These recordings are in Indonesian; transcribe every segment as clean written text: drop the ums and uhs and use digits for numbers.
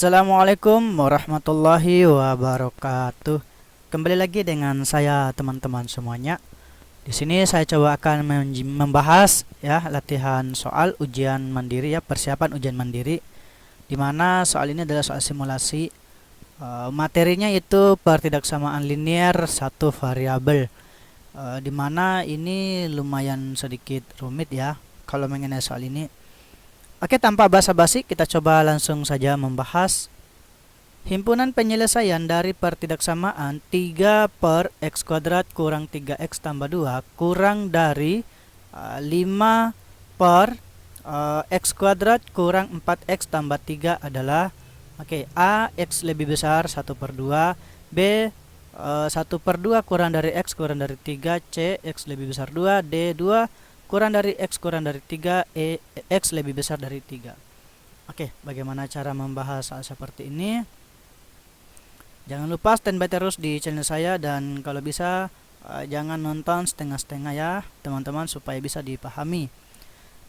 Assalamualaikum warahmatullahi wabarakatuh. Kembali lagi dengan saya teman-teman semuanya. Di sini saya coba akan membahas ya latihan soal ujian mandiri ya, persiapan ujian mandiri. Di mana soal ini adalah soal simulasi. Materinya itu pertidaksamaan linear satu variabel. Di mana ini lumayan sedikit rumit ya kalau mengenai soal ini. Oke, tanpa basa-basi kita coba langsung saja membahas himpunan penyelesaian dari pertidaksamaan 3 per x kuadrat kurang 3x tambah 2 kurang dari 5 per x kuadrat kurang 4x tambah 3 adalah A, x lebih besar 1 per 2, B 1 per 2 kurang dari x kurang dari 3, C, x lebih besar 2, D 2 kurang dari x kurang dari 3, x lebih besar dari 3. Oke, bagaimana cara membahas soal seperti ini? Jangan lupa standby terus di channel saya, dan kalau bisa jangan nonton setengah-setengah ya teman-teman, supaya bisa dipahami.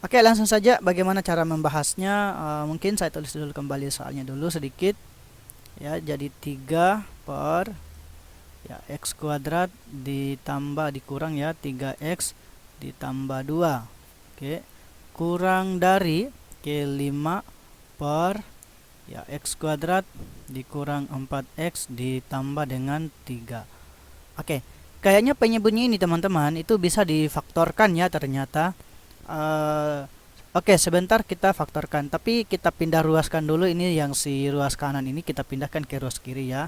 Oke, langsung saja bagaimana cara membahasnya. Mungkin saya tulis dulu kembali soalnya dulu sedikit ya. Jadi 3 per ya x kuadrat ditambah dikurang ya 3x ditambah 2 kurang dari 5 per ya x kuadrat dikurang 4x ditambah dengan 3. Kayaknya penyebutnya ini teman-teman itu bisa difaktorkan ya ternyata. Sebentar kita faktorkan, tapi kita pindah ruaskan dulu. Ini yang si ruas kanan ini kita pindahkan ke ruas kiri ya.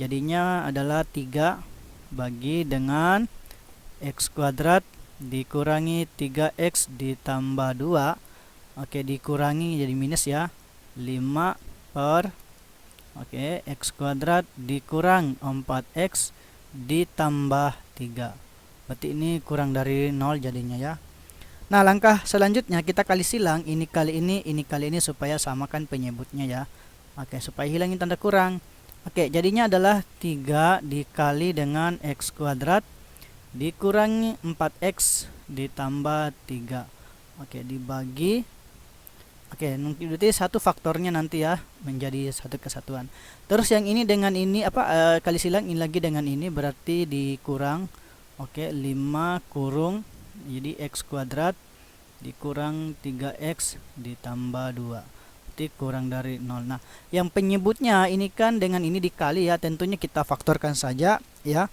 Jadinya adalah 3 bagi dengan x kuadrat dikurangi 3x ditambah 2 dikurangi jadi minus ya 5 per x kuadrat dikurang 4x ditambah 3. Berarti ini kurang dari 0 jadinya ya. Nah, langkah selanjutnya kita kali silang ini kali ini supaya samakan penyebutnya ya. Supaya hilangin tanda kurang. Jadinya adalah 3 dikali dengan x kuadrat dikurangi 4x ditambah 3. Dibagi berarti satu faktornya nanti ya menjadi satu kesatuan. Terus yang ini dengan ini kali silang ini lagi dengan ini, berarti dikurang 5 kurung jadi x kuadrat dikurang 3x ditambah 2, berarti kurang dari 0. Nah, yang penyebutnya ini kan dengan ini dikali ya, tentunya kita faktorkan saja ya.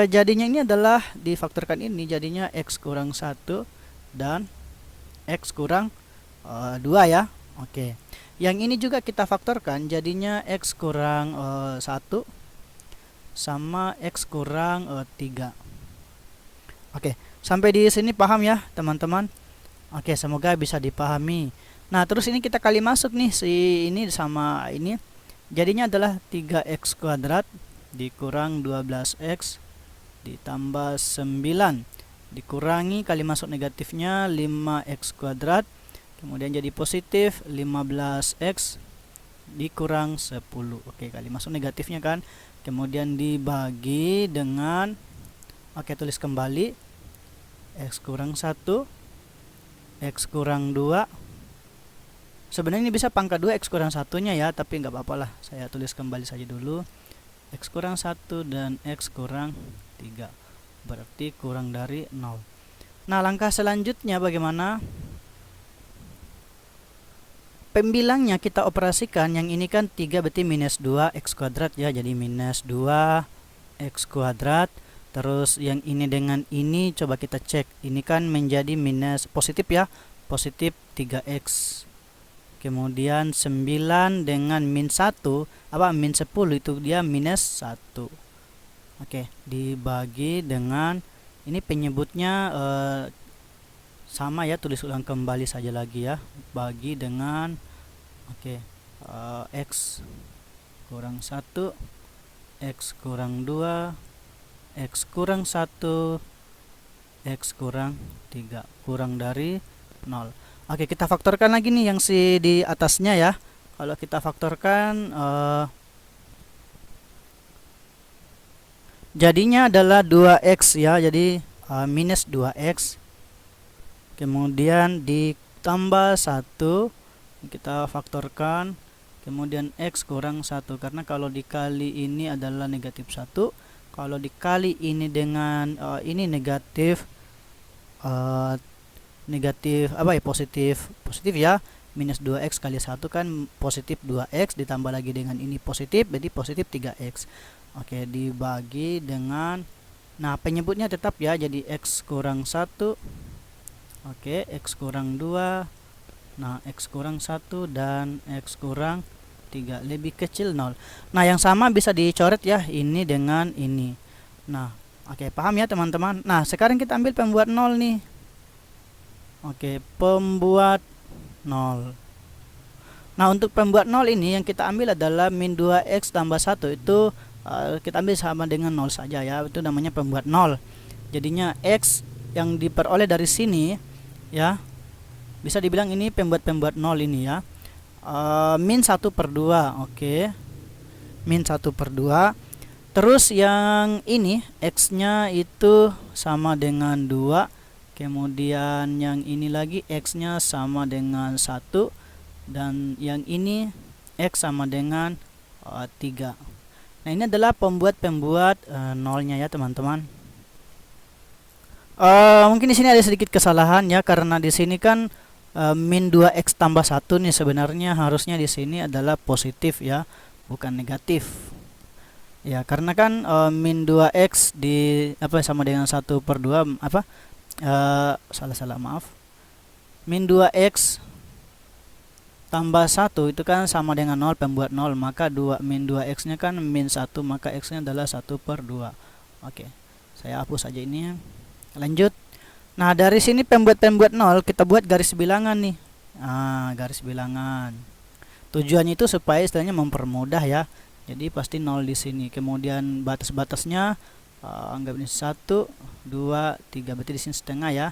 Jadinya ini adalah difaktorkan ini, jadinya x kurang 1 dan x kurang 2 ya. Yang ini juga kita faktorkan, jadinya x kurang 1 sama x kurang 3. Sampai di sini paham ya teman-teman? Semoga bisa dipahami. Nah, terus ini kita kali masuk nih, si ini sama ini, jadinya adalah 3x kuadrat dikurang 12x ditambah 9 dikurangi kali masuk negatifnya 5x kuadrat, kemudian jadi positif 15x dikurang 10. Kali masuk negatifnya kan, kemudian dibagi dengan tulis kembali x kurang 1 x kurang 2. Sebenarnya ini bisa pangkat 2 x kurang 1-nya ya, tapi nggak apa-apa lah, saya tulis kembali saja dulu x kurang 1 dan x kurang 3, berarti kurang dari 0. Nah, langkah selanjutnya bagaimana? Pembilangnya kita operasikan, yang ini kan 3 berarti minus 2 x kuadrat ya, jadi minus 2 x kuadrat. Terus yang ini dengan ini coba kita cek, ini kan menjadi minus positif ya, positif 3x. Kemudian 9 dengan min 1 min 10 itu dia minus 1. Dibagi dengan ini penyebutnya sama ya, tulis ulang kembali saja lagi ya, bagi dengan x kurang 1 x kurang 2 x kurang 1 x kurang 3 kurang dari 0. Kita faktorkan lagi nih yang si di atasnya ya. Kalau kita faktorkan jadinya adalah 2x ya, jadi minus 2x, kemudian ditambah 1, kita faktorkan, kemudian X kurang 1, karena kalau dikali ini adalah negatif 1, kalau dikali ini dengan ini negatif negatif apa ya, positif ya, minus 2x kali 1 kan positif 2x, ditambah lagi dengan ini positif, jadi positif 3x. Oke, dibagi dengan, nah penyebutnya tetap ya, jadi x kurang 1. Oke, x kurang 2, nah x kurang 1 dan x kurang 3 lebih kecil 0. Nah yang sama bisa dicoret ya, ini dengan ini. Nah oke, paham ya teman-teman. Nah sekarang kita ambil pembuat 0 nih. Oke, pembuat 0. Nah untuk pembuat 0 ini yang kita ambil adalah min 2x tambah 1, itu kita ambil sama dengan 0 saja ya, itu namanya pembuat 0. Jadinya x yang diperoleh dari sini ya, bisa dibilang ini pembuat 0 ini ya, min 1/2. Oke, min 1/2. Terus yang ini x nya itu sama dengan 2, kemudian yang ini lagi x nya sama dengan 1, dan yang ini x sama dengan 3. Nah ini adalah pembuat 0-nya ya teman-teman. Mungkin di sini ada sedikit kesalahan ya, karena di sini kan min 2x tambah 1 nih, sebenarnya harusnya di sini adalah positif ya, bukan negatif. Ya, karena kan min 2x di apa sama dengan 1/2 apa? Salah maaf. Min 2x tambah 1 itu kan sama dengan 0, pembuat 0, maka min 2x nya kan min 1, maka x nya adalah 1/2. Oke, saya hapus saja ini. Lanjut. Nah dari sini pembuat 0 kita buat garis bilangan nih. Garis bilangan. Tujuannya itu supaya istilahnya mempermudah ya. Jadi pasti 0 di sini. Kemudian batas-batasnya anggap ini 1, 2, 3. Berarti di sini setengah ya.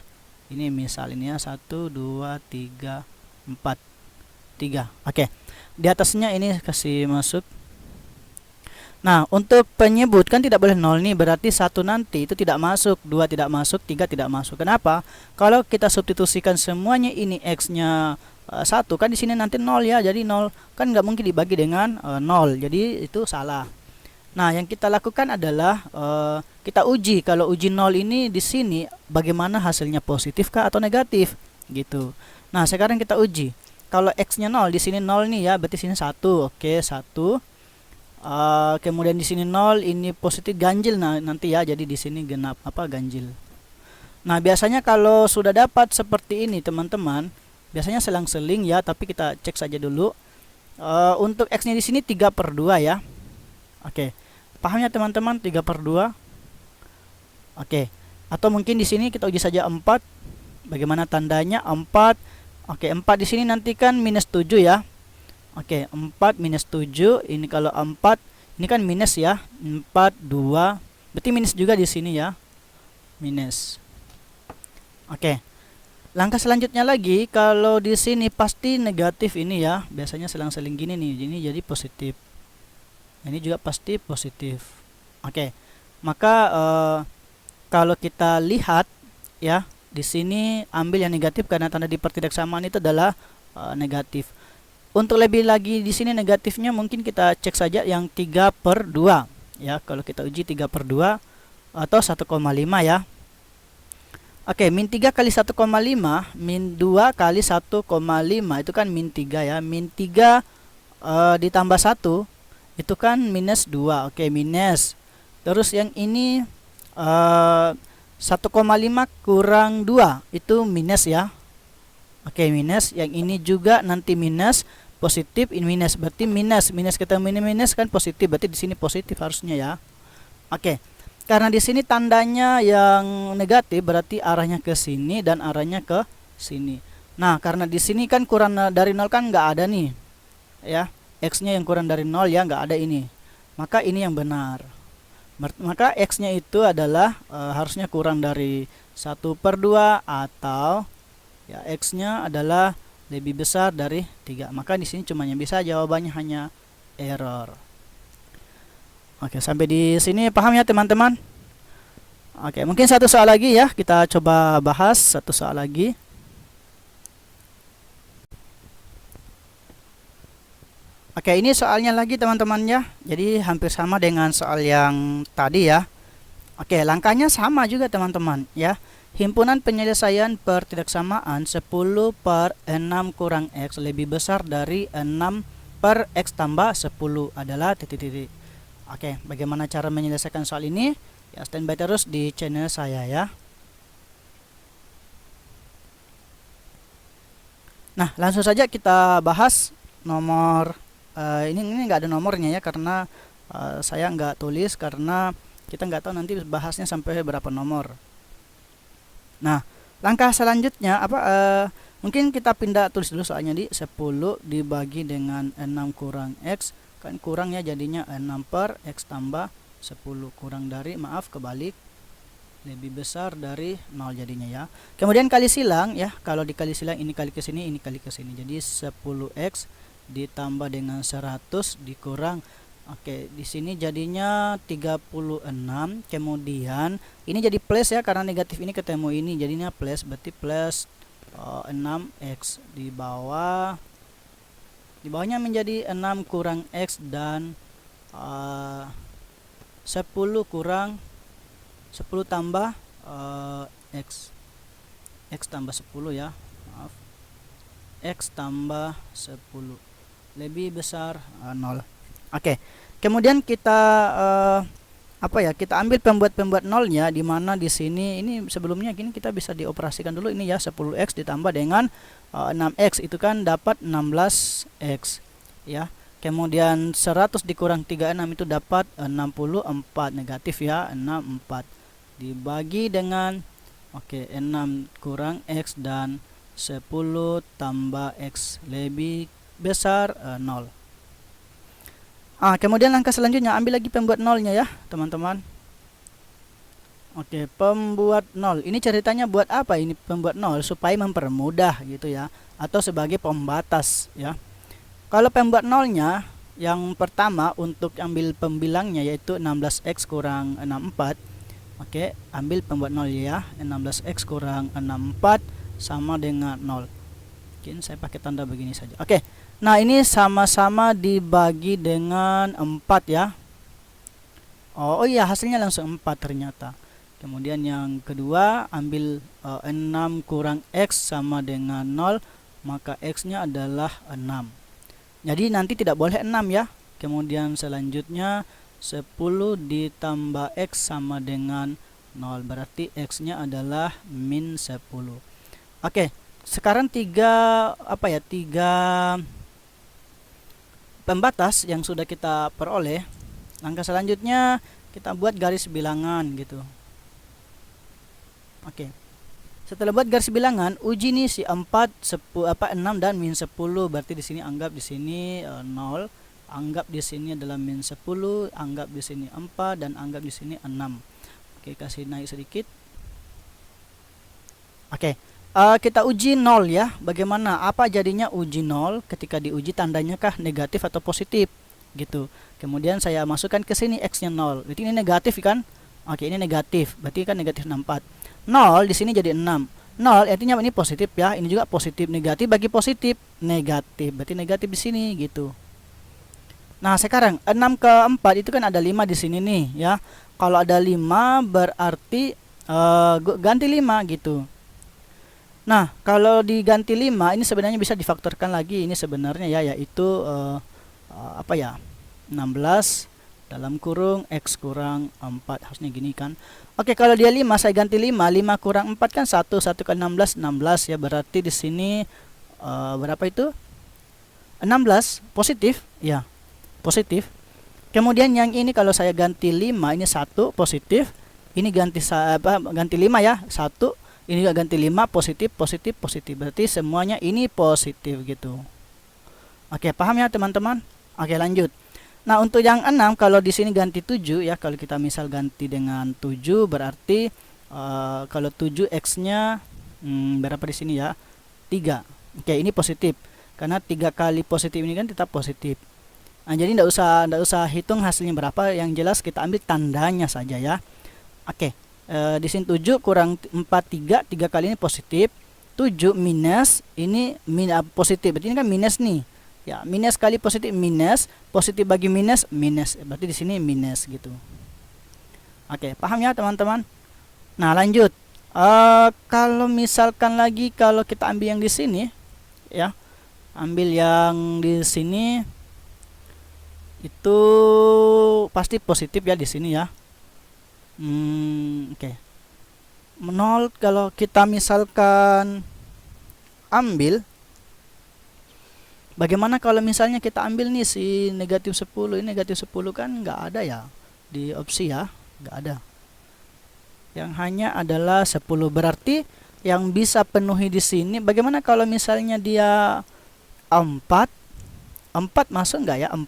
Ini misal ini ya, 1, 2, 3, 4, 3. Oke. Di atasnya ini kasih masuk. Nah, untuk penyebut kan tidak boleh 0 nih, berarti 1 nanti itu tidak masuk, 2 tidak masuk, 3 tidak masuk. Kenapa? Kalau kita substitusikan semuanya ini x-nya 1, kan di sini nanti 0 ya. Jadi 0 kan nggak mungkin dibagi dengan 0. Jadi itu salah. Nah, yang kita lakukan adalah kita uji kalau uji 0 ini di sini bagaimana hasilnya, positif kah atau negatif gitu. Nah, sekarang kita uji. Kalau x-nya 0, di sini 0 nih ya, berarti sini 1. Oke, 1. Kemudian di sini 0, ini positif ganjil nanti ya, jadi di sini genap apa ganjil. Nah biasanya kalau sudah dapat seperti ini teman-teman, biasanya selang-seling ya, tapi kita cek saja dulu. Untuk x nya di sini 3/2 ya. Oke, paham ya teman-teman, 3/2. Oke, atau mungkin di sini kita uji saja 4. Bagaimana tandanya 4? Oke, 4 di sini nanti kan minus 7 ya. Oke, 4 minus 7, ini kalau 4, ini kan minus ya, 4, 2, berarti minus juga di sini ya, minus. Oke, langkah selanjutnya lagi, kalau di sini pasti negatif ini ya, biasanya selang-seling gini nih, ini jadi positif. Ini juga pasti positif. Oke, maka kalau kita lihat ya, di sini ambil yang negatif karena tanda dipertidaksamaan itu adalah negatif. Untuk lebih lagi di sini negatifnya mungkin kita cek saja yang 3/2 ya. Kalau kita uji 3/2 atau 1,5 ya. Oke, min 3 kali 1,5, min 2 kali 1,5 itu kan min 3 ya. Min 3 ditambah 1 itu kan minus 2. Oke, minus. Terus yang ini 1,5 kurang 2 itu minus ya. Oke, minus. Yang ini juga nanti minus, positif, ini minus. Berarti minus ketemu ini minus kan positif. Berarti di sini positif harusnya ya. Oke. Karena di sini tandanya yang negatif, berarti arahnya ke sini dan arahnya ke sini. Nah, karena di sini kan kurang dari 0 kan nggak ada nih. Ya, x-nya yang kurang dari 0 ya, nggak ada ini. Maka ini yang benar. Maka x-nya itu adalah harusnya kurang dari 1/2 atau ya x-nya adalah lebih besar dari 3. Maka di sini cuma yang bisa jawabannya hanya error. Oke, sampai di sini paham ya teman-teman? Oke, mungkin satu soal lagi ya, kita coba bahas satu soal lagi. Oke, ini soalnya lagi teman-teman ya. Jadi hampir sama dengan soal yang tadi ya. Oke, langkahnya sama juga teman-teman ya. Himpunan penyelesaian pertidaksamaan 10 per 6 kurang X lebih besar dari 6 per X tambah 10 adalah titik-titik. Oke, bagaimana cara menyelesaikan soal ini? Ya, standby terus di channel saya ya. Nah, langsung saja kita bahas nomor ini nggak ada nomornya ya, karena saya nggak tulis karena kita nggak tahu nanti bahasnya sampai berapa nomor. Nah, langkah selanjutnya apa? Mungkin kita pindah tulis dulu soalnya di 10 dibagi dengan 6 kurang X, kan kurang ya, jadinya 6 per X tambah 10 kurang dari, maaf kebalik, lebih besar dari 0 jadinya ya. Kemudian kali silang ya, kalau dikali silang ini kali ke sini, ini kali ke sini, jadi 10X ditambah dengan 100 dikurang, oke, di sini jadinya 36. Kemudian ini jadi plus ya, karena negatif ini ketemu ini jadinya plus, berarti plus 6X di bawahnya menjadi 6 kurang X dan 10 kurang 10 tambah X tambah 10 ya, maaf, X tambah 10 lebih besar 0. Oke, kemudian kita kita ambil pembuat nolnya, di mana di sini ini sebelumnya gini kita bisa dioperasikan dulu ini ya, 10X ditambah dengan 6X itu kan dapat 16X ya. Kemudian 100 dikurang 36 itu dapat 64, negatif ya, 64 dibagi dengan 6 kurang X dan 10 tambah X lebih besar 0. Kemudian langkah selanjutnya ambil lagi pembuat nolnya ya teman-teman. Oke, pembuat nol ini ceritanya buat apa ini pembuat nol? Supaya mempermudah gitu ya, atau sebagai pembatas ya. Kalau pembuat nolnya yang pertama untuk ambil pembilangnya yaitu 16X kurang 64. Oke, ambil pembuat nol ya, 16X kurang 64 sama dengan 0. Mungkin saya pakai tanda begini saja. Oke, nah ini sama-sama dibagi dengan 4 ya. Oh iya, hasilnya langsung 4 ternyata. Kemudian yang kedua ambil 6 kurang X sama dengan 0, maka X nya adalah 6. Jadi nanti tidak boleh 6 ya. Kemudian selanjutnya 10 ditambah X sama dengan 0, berarti X nya adalah min 10. Oke, sekarang tiga pembatas yang sudah kita peroleh. Langkah selanjutnya kita buat garis bilangan gitu. Oke, setelah buat garis bilangan, uji nih si 4, 6 dan min 10, berarti di sini anggap di sini 0, anggap di sini adalah min 10, anggap di sini 4 dan anggap di sini 6. Oke, kasih naik sedikit. Oke, kita uji 0 ya. Bagaimana? Apa jadinya uji 0 ketika diuji, tandanya kah negatif atau positif gitu. Kemudian saya masukkan ke sini X nya 0. Berarti ini negatif kan? Oke, ini negatif. Berarti kan negatif 64. 0 di sini jadi 6. 0 artinya ini positif ya. Ini juga positif, negatif bagi positif, negatif. Berarti negatif di sini gitu. Nah, sekarang 6 ke 4 itu kan ada 5 di sini nih ya. Kalau ada 5 berarti ganti 5 gitu. Nah, kalau diganti 5 ini sebenarnya bisa difaktorkan lagi. Ini sebenarnya ya, yaitu 16 dalam kurung X kurang 4, harusnya gini kan. Oke, kalau dia 5 saya ganti 5 kurang 4 kan 1 kali 16 16 ya, berarti di sini berapa itu? 16 positif ya, positif. Kemudian yang ini kalau saya ganti 5 ini 1 positif, ini ganti 5 ya, 1, ini juga ganti 5 positif positif positif, berarti semuanya ini positif gitu. Oke, paham ya teman-teman? Oke, lanjut. Nah, untuk yang 6 kalau di sini ganti 7 ya, kalau kita misal ganti dengan 7 berarti kalau 7 X-nya berapa di sini ya? 3. Oke, ini positif. Karena 3 kali positif ini kan tetap positif. Nah, jadi enggak usah hitung hasilnya berapa, yang jelas kita ambil tandanya saja ya. Oke. Di sini 7 kurang 4 3 kali ini positif. 7 minus ini positif. Berarti ini kan minus nih. Ya, minus kali positif minus, positif bagi minus minus. Berarti di sini minus gitu. Oke, paham ya teman-teman? Nah, lanjut. Kalau misalkan lagi kalau kita ambil yang di sini ya. Ambil yang di sini itu pasti positif ya di sini ya. Oke. 0 kalau kita misalkan ambil, bagaimana kalau misalnya kita ambil nih si negatif 10, ini negatif 10 kan nggak ada ya di opsi ya, nggak ada. Yang hanya adalah 10, berarti yang bisa penuhi di sini. Bagaimana kalau misalnya dia 4 masuk nggak ya 4?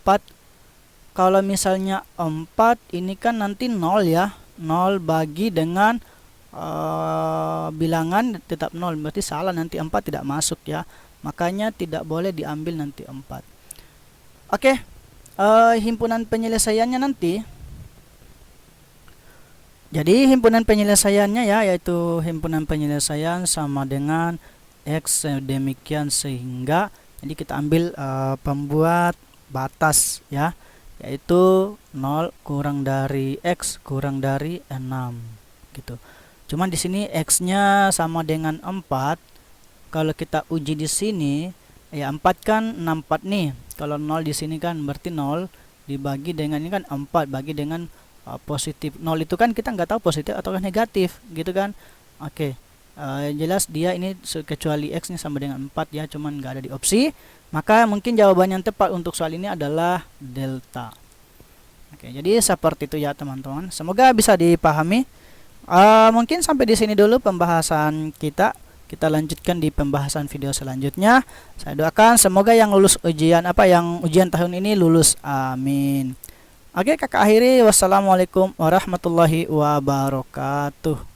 Kalau misalnya 4 ini kan nanti 0 ya, 0 bagi dengan bilangan tetap 0, berarti salah, nanti 4 tidak masuk ya, makanya tidak boleh diambil nanti 4. Oke, himpunan penyelesaiannya nanti, jadi himpunan penyelesaiannya ya, yaitu himpunan penyelesaian sama dengan X demikian sehingga, jadi kita ambil pembuat batas ya, yaitu 0 kurang dari X kurang dari 6 gitu. Cuman di sini X-nya sama dengan 4. Kalau kita uji di sini ya 4 kan 64 nih. Kalau 0 di sini kan berarti 0 dibagi dengan ini kan 4 bagi dengan positif 0 itu kan kita nggak tahu positif atau negatif gitu kan. Oke. Jelas dia ini kecuali X nya sama dengan 4 ya, cuman nggak ada di opsi, maka mungkin jawaban yang tepat untuk soal ini adalah delta. Oke, jadi seperti itu ya teman-teman, semoga bisa dipahami. Mungkin sampai di sini dulu pembahasan kita lanjutkan di pembahasan video selanjutnya. Saya doakan semoga yang lulus ujian ujian tahun ini lulus, amin. Oke, kakak akhiri, wassalamualaikum warahmatullahi wabarakatuh.